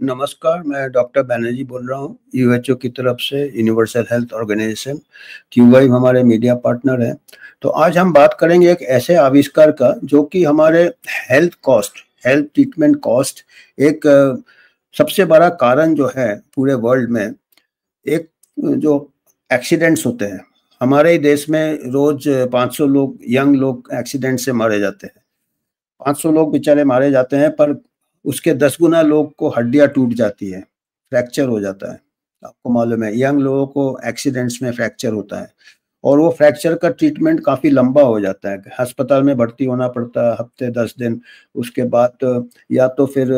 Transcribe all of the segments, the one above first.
नमस्कार, मैं डॉक्टर बैनर्जी बोल रहा हूँ यूएचओ की तरफ से, यूनिवर्सल हेल्थ ऑर्गेनाइजेशन। क्यूवाइव हमारे मीडिया पार्टनर है। तो आज हम बात करेंगे एक ऐसे आविष्कार का जो कि हमारे हेल्थ ट्रीटमेंट कॉस्ट एक सबसे बड़ा कारण जो है पूरे वर्ल्ड में। एक जो एक्सीडेंट्स होते हैं, हमारे ही देश में रोज 500 लोग, यंग लोग एक्सीडेंट से मारे जाते हैं। 500 लोग बेचारे मारे जाते हैं, पर उसके 10 गुना लोग को हड्डियां टूट जाती है, फ्रैक्चर हो जाता है। आपको मालूम है, यंग लोगों को एक्सीडेंट्स में फ्रैक्चर होता है और वो फ्रैक्चर का ट्रीटमेंट काफ़ी लंबा हो जाता है। अस्पताल में भर्ती होना पड़ता है हफ्ते 10 दिन। उसके बाद या तो फिर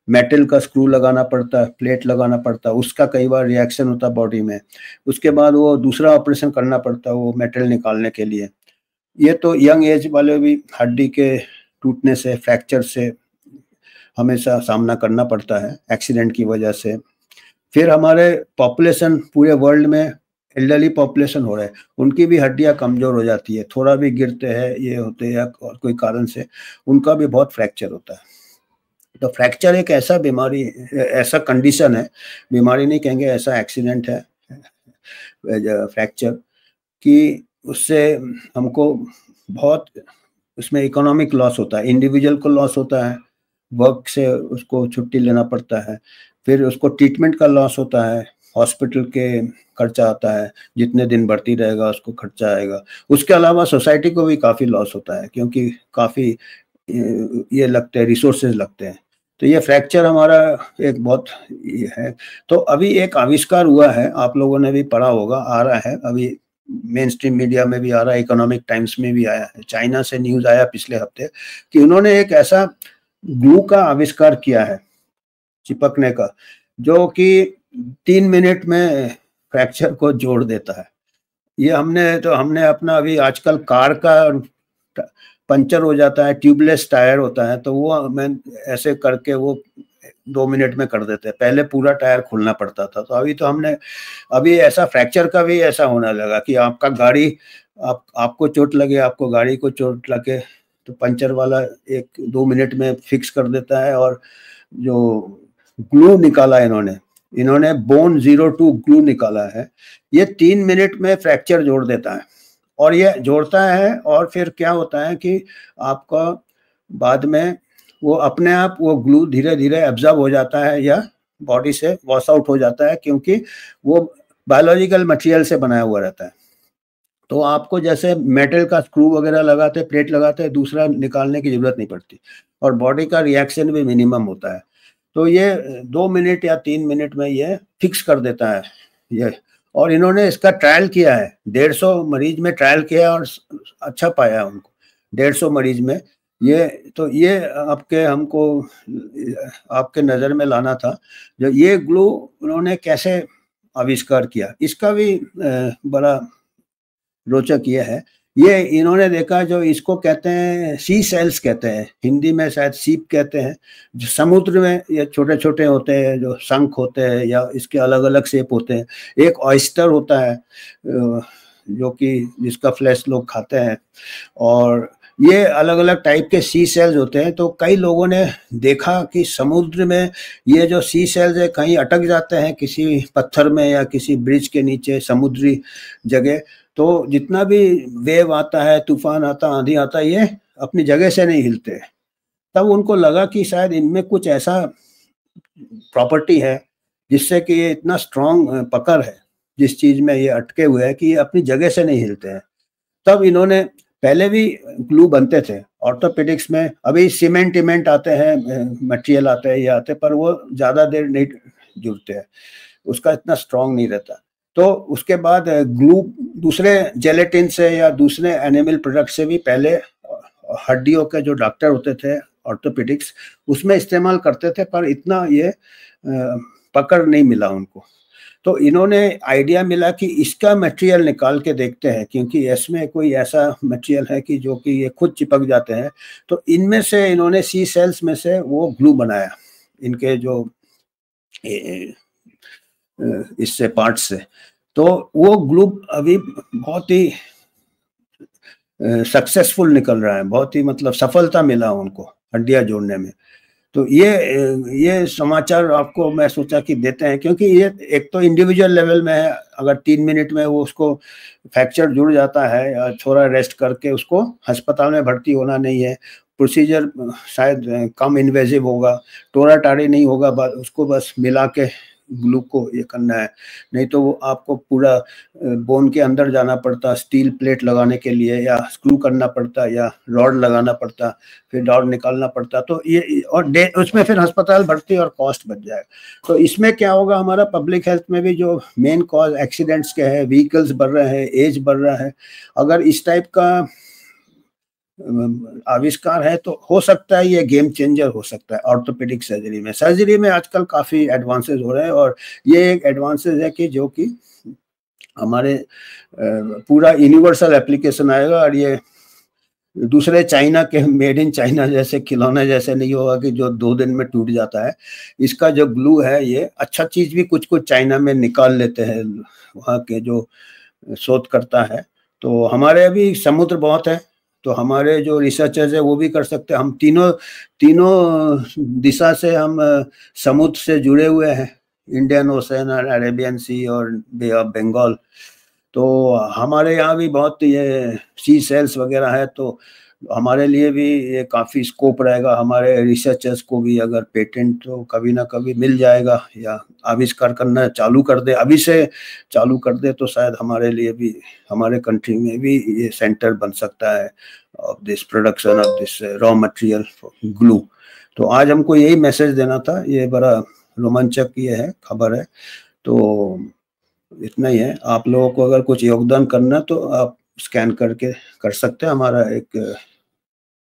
मेटल का स्क्रू लगाना पड़ता है, प्लेट लगाना पड़ता है, उसका कई बार रिएक्शन होता है बॉडी में। उसके बाद वो दूसरा ऑपरेशन करना पड़ता है वो मेटल निकालने के लिए। ये तो यंग एज वाले भी हड्डी के टूटने से, फ्रैक्चर से हमेशा सामना करना पड़ता है एक्सीडेंट की वजह से। फिर हमारे पॉपुलेशन पूरे वर्ल्ड में एल्डरली पॉपुलेशन हो रहा है, उनकी भी हड्डियां कमज़ोर हो जाती है, थोड़ा भी गिरते हैं, ये होते हैं या और कोई कारण से उनका भी बहुत फ्रैक्चर होता है। तो फ्रैक्चर एक ऐसा बीमारी, ऐसा कंडीशन है, बीमारी नहीं कहेंगे, ऐसा एक्सीडेंट है फ्रैक्चर, कि उससे हमको बहुत उसमें इकोनॉमिक लॉस होता है, इंडिविजुअल को लॉस होता है, वर्क से उसको छुट्टी लेना पड़ता है, फिर उसको ट्रीटमेंट का लॉस होता है, हॉस्पिटल के खर्चा आता है, जितने दिन भर्ती रहेगा उसको खर्चा आएगा। उसके अलावा सोसाइटी को भी काफ़ी लॉस होता है, क्योंकि काफ़ी ये लगते हैं, रिसोर्सेज लगते हैं। तो ये फ्रैक्चर हमारा एक बहुत ये है। तो अभी एक आविष्कार हुआ है, आप लोगों ने भी पढ़ा होगा, आ रहा है अभी मेन स्ट्रीम मीडिया में भी आ रहा है, इकोनॉमिक टाइम्स में भी आया है, चाइना से न्यूज़ आया पिछले हफ्ते कि उन्होंने एक ऐसा ग्लू का आविष्कार किया है चिपकने का, जो कि 3 मिनट में फ्रैक्चर को जोड़ देता है। ये हमने अपना अभी आजकल कार का पंचर हो जाता है, ट्यूबलेस टायर होता है, तो वो मैं ऐसे करके वो 2 मिनट में कर देते हैं। पहले पूरा टायर खोलना पड़ता था। तो अभी ऐसा फ्रैक्चर का भी ऐसा होने लगा कि आपका गाड़ी, आपको चोट लगे, आपको गाड़ी को चोट लगे, तो पंचर वाला 1-2 मिनट में फिक्स कर देता है। और जो ग्लू निकाला इन्होंने बोन 02 ग्लू निकाला है, ये 3 मिनट में फ्रैक्चर जोड़ देता है। और ये जोड़ता है और फिर क्या होता है कि आपका बाद में वो अपने आप वो ग्लू धीरे धीरे एब्जॉर्ब हो जाता है या बॉडी से वॉश आउट हो जाता है, क्योंकि वो बायोलॉजिकल मटेरियल से बनाया हुआ रहता है। तो आपको जैसे मेटल का स्क्रू वगैरह लगाते, प्लेट लगाते, दूसरा निकालने की जरूरत नहीं पड़ती और बॉडी का रिएक्शन भी मिनिमम होता है। तो ये 2 मिनट या 3 मिनट में ये फिक्स कर देता है ये। और इन्होंने इसका ट्रायल किया है, 150 मरीज में ट्रायल किया और अच्छा पाया उनको 150 मरीज में। ये आपके नज़र में लाना था, जो ये ग्लू उन्होंने कैसे आविष्कार किया, इसका भी बड़ा रोचक ये है। ये इन्होंने देखा, जो इसको कहते हैं सी सेल्स कहते हैं, हिंदी में शायद सीप कहते हैं, जो समुद्र में ये छोटे छोटे होते हैं, जो शंख होते हैं या इसके अलग अलग शेप होते हैं। एक ऑयस्टर होता है जो कि जिसका फ्लैश लोग खाते हैं, और ये अलग अलग टाइप के सी सेल्स होते हैं। तो कई लोगों ने देखा कि समुद्र में ये जो सी सेल्स है कहीं अटक जाते हैं किसी पत्थर में या किसी ब्रिज के नीचे, समुद्री जगह। तो जितना भी वेव आता है, तूफान आता, आंधी आता, ये अपनी जगह से नहीं हिलते। तब उनको लगा कि शायद इनमें कुछ ऐसा प्रॉपर्टी है जिससे कि ये इतना स्ट्रॉन्ग पकड़ है जिस चीज में ये अटके हुए हैं कि ये अपनी जगह से नहीं हिलते हैं। तब इन्होंने, पहले भी ग्लू बनते थे ऑर्थोपेडिक्स में, अभी सीमेंट आते हैं, मटेरियल आते हैं, ये आते हैं, पर वो ज़्यादा देर नहीं जुड़ते हैं, उसका इतना स्ट्रॉन्ग नहीं रहता। तो उसके बाद ग्लू दूसरे जेलेटिन से या दूसरे एनिमल प्रोडक्ट से भी पहले हड्डियों के जो डॉक्टर होते थे ऑर्थोपेडिक्स, उसमें इस्तेमाल करते थे, पर इतना ये पकड़ नहीं मिला उनको। तो इन्होंने आइडिया मिला कि इसका मटेरियल निकाल के देखते हैं, क्योंकि इसमें कोई ऐसा मटेरियल है कि जो कि ये खुद चिपक जाते हैं। तो इनमें से इन्होंने सी सेल्स में से वो ग्लू बनाया, इनके जो इससे पार्ट से। तो वो ग्लू अभी बहुत ही सक्सेसफुल निकल रहा है, बहुत ही मतलब सफलता मिला उनको हड्डियां जोड़ने में। तो ये समाचार आपको मैं सोचा कि देते हैं, क्योंकि ये एक तो इंडिविजुअल लेवल में है, अगर 3 मिनट में वो उसको फ्रैक्चर जुड़ जाता है या थोड़ा रेस्ट करके उसको अस्पताल में भर्ती होना नहीं है, प्रोसीजर शायद कम इन्वेजिव होगा, टोरा टाड़ी नहीं होगा, उसको बस मिला के ग्लू को ये करना है। नहीं तो वो आपको पूरा बोन के अंदर जाना पड़ता, स्टील प्लेट लगाने के लिए, या स्क्रू करना पड़ता, या रॉड लगाना पड़ता, फिर रॉड निकालना पड़ता। तो ये और उसमें फिर अस्पताल भर्ती और कॉस्ट बच जाएगा। तो इसमें क्या होगा, हमारा पब्लिक हेल्थ में भी जो मेन कॉज एक्सीडेंट्स के है, व्हीकल्स बढ़ रहे हैं, एज बढ़ रहा है, अगर इस टाइप का आविष्कार है तो हो सकता है ये गेम चेंजर हो सकता है ऑर्थोपेडिक सर्जरी में आजकल काफी एडवांसेस हो रहे हैं। और ये एक एडवांसेस है कि जो कि हमारे पूरा यूनिवर्सल एप्लीकेशन आएगा, और ये दूसरे चाइना के मेड इन चाइना जैसे खिलौने जैसे नहीं होगा कि जो 2 दिन में टूट जाता है। इसका जो ग्लू है, ये अच्छा चीज भी कुछ कुछ चाइना में निकाल लेते हैं वहाँ के जो शोध करता है। तो हमारे अभी समुद्र बहुत है, तो हमारे जो रिसर्चर्स है वो भी कर सकते हैं। हम तीनों दिशा से हम समुद्र से जुड़े हुए हैं, इंडियन ओशन और अरेबियन सी और बे ऑफ बंगाल। तो हमारे यहाँ भी बहुत ये सी सेल्स वगैरह है, तो हमारे लिए भी ये काफ़ी स्कोप रहेगा। हमारे रिसर्चर्स को भी अगर पेटेंट तो कभी ना कभी मिल जाएगा, या आविष्कार करना चालू कर दे, अभी से चालू कर दे, तो शायद हमारे लिए भी, हमारे कंट्री में भी ये सेंटर बन सकता है of this production of this raw material glue. तो आज हमको यही मैसेज देना था, ये बड़ा रोमांचक ये है खबर है। तो इतना ही है। आप लोगों को अगर कुछ योगदान करना तो आप स्कैन करके कर सकते हैं। हमारा एक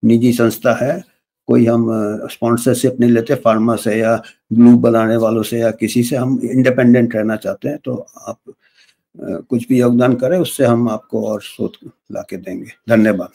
निजी संस्था है, कोई हम स्पॉन्सरशिप नहीं लेते फार्मा से या ग्लू बनाने वालों से या किसी से, हम इंडिपेंडेंट रहना चाहते हैं। तो आप कुछ भी योगदान करें, उससे हम आपको और शोध ला के देंगे। धन्यवाद।